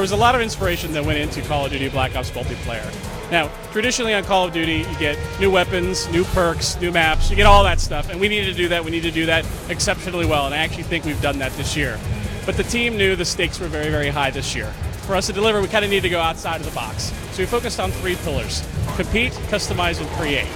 was a lot of inspiration that went into Call of Duty Black Ops multiplayer. Now, traditionally on Call of Duty, you get new weapons, new perks, new maps, you get all that stuff, and we needed to do that. We need to do that exceptionally well, and I actually think we've done that this year. But the team knew the stakes were very, very high this year. For us to deliver, we kind of need to go outside of the box. So we focused on 3 pillars: compete, customize, and create.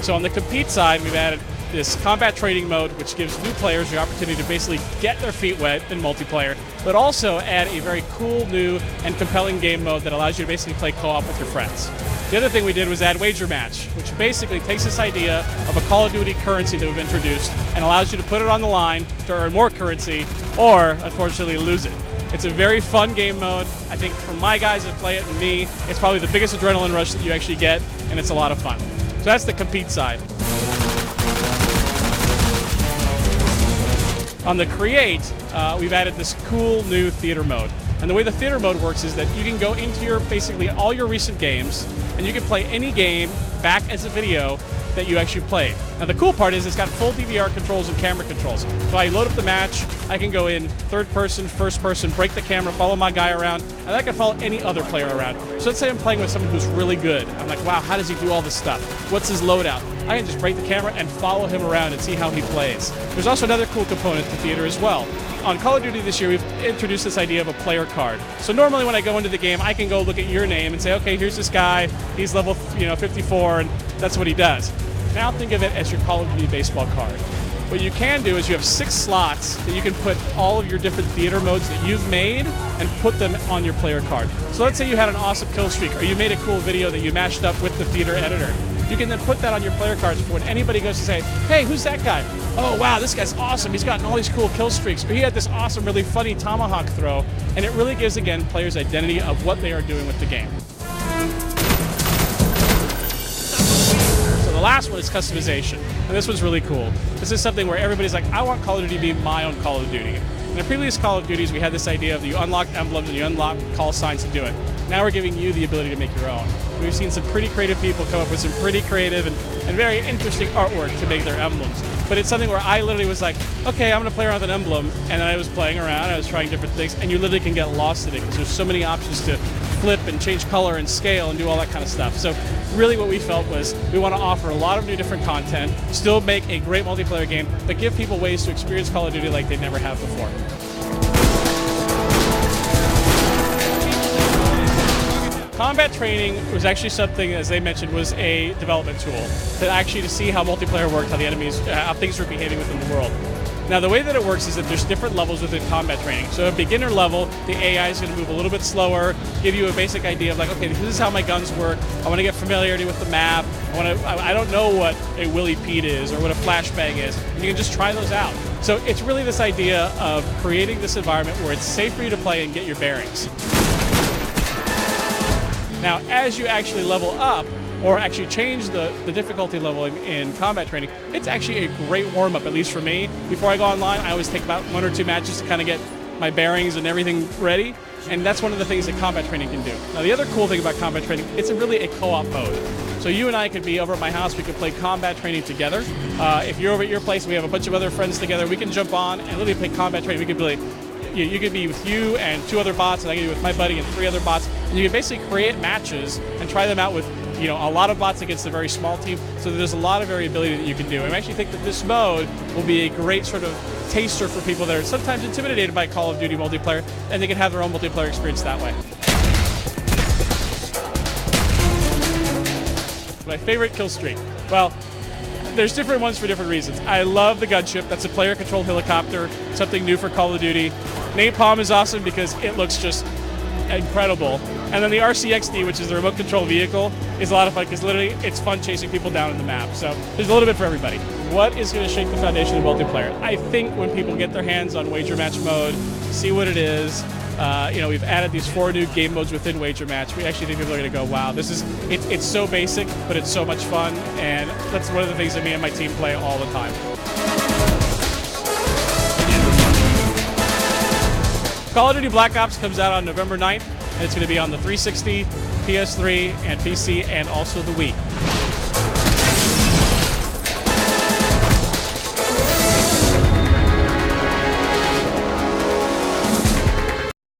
So on the compete side, we've added this combat training mode, which gives new players the opportunity to basically get their feet wet in multiplayer, but also add a very cool, new, and compelling game mode that allows you to basically play co-op with your friends. The other thing we did was add Wager Match, which basically takes this idea of a Call of Duty currency that we've introduced and allows you to put it on the line to earn more currency, or, unfortunately, lose it. It's a very fun game mode. I think for my guys that play it and me, it's probably the biggest adrenaline rush that you actually get, and it's a lot of fun. So that's the compete side. On the create, we've added this cool new theater mode. And the way the theater mode works is that you can go into your basically all your recent games, and you can play any game back as a video that you actually played. Now the cool part is it's got full DVR controls and camera controls. So I load up the match, I can go in third person, first person, break the camera, follow my guy around, and I can follow any other player around. So let's say I'm playing with someone who's really good. I'm like, wow, how does he do all this stuff? What's his loadout? I can just break the camera and follow him around and see how he plays. There's also another cool component to theater as well. On Call of Duty this year, we've introduced this idea of a player card. So normally when I go into the game, I can go look at your name and say, okay, here's this guy, he's level 54, and that's what he does. Now think of it as your Call of Duty baseball card. What you can do is you have 6 slots that you can put all of your different theater modes that you've made and put them on your player card. So let's say you had an awesome kill streak, or you made a cool video that you mashed up with the theater editor. You can then put that on your player cards for when anybody goes to say, hey, who's that guy? Oh, wow, this guy's awesome. He's gotten all these cool kill streaks. Or he had this awesome, really funny tomahawk throw. And it really gives, again, players identity of what they are doing with the game. So the last one is customization. And this one's really cool. This is something where everybody's like, I want Call of Duty to be my own Call of Duty. In the previous Call of Duties, we had this idea of you unlock emblems and you unlock call signs to do it. Now we're giving you the ability to make your own. We've seen some pretty creative people come up with some pretty creative and very interesting artwork to make their emblems. But it's something where I literally was like, okay, I'm going to play around with an emblem, and then I was playing around, I was trying different things, and you literally can get lost in it because there's so many options to flip and change color and scale and do all that kind of stuff. So really what we felt was we want to offer a lot of new different content, still make a great multiplayer game, but give people ways to experience Call of Duty like they never have before. Combat training was actually something, as they mentioned, was a development tool to actually to see how multiplayer worked, how the enemies, how things were behaving within the world. Now the way that it works is that there's different levels within combat training. So at beginner level, the AI is going to move a little bit slower, give you a basic idea of like, okay, this is how my guns work. I want to get familiarity with the map. I don't know what a Willy Pete is or what a flashbang is. And you can just try those out. So it's really this idea of creating this environment where it's safe for you to play and get your bearings. Now, as you actually level up, or actually change the difficulty level in combat training, it's actually a great warm-up, at least for me. Before I go online, I always take about 1 or 2 matches to kind of get my bearings and everything ready, and that's one of the things that combat training can do. Now, the other cool thing about combat training, it's really a co-op mode. So you and I could be over at my house, we could play combat training together. If you're over at your place, we have a bunch of other friends together, we can jump on and literally play combat training. We could be like, you could be with you and 2 other bots, and I could be with my buddy and 3 other bots, and you can basically create matches and try them out with a lot of bots against a very small team, so there's a lot of variability that you can do. And I actually think that this mode will be a great sort of taster for people that are sometimes intimidated by Call of Duty multiplayer, and they can have their own multiplayer experience that way. My favorite kill streak. Well, there's different ones for different reasons. I love the gunship. That's a player-controlled helicopter, something new for Call of Duty. Napalm is awesome because it looks just incredible. And then the RCXD, which is the remote control vehicle, is a lot of fun because literally it's fun chasing people down in the map. So there's a little bit for everybody. What is going to shake the foundation of multiplayer? I think when people get their hands on Wager Match mode, see what it is. We've added these 4 new game modes within Wager Match. We actually think people are going to go, wow, it's so basic, but it's so much fun, and that's one of the things that me and my team play all the time. Call of Duty Black Ops comes out on November 9th, and it's going to be on the 360, PS3, and PC, and also the Wii.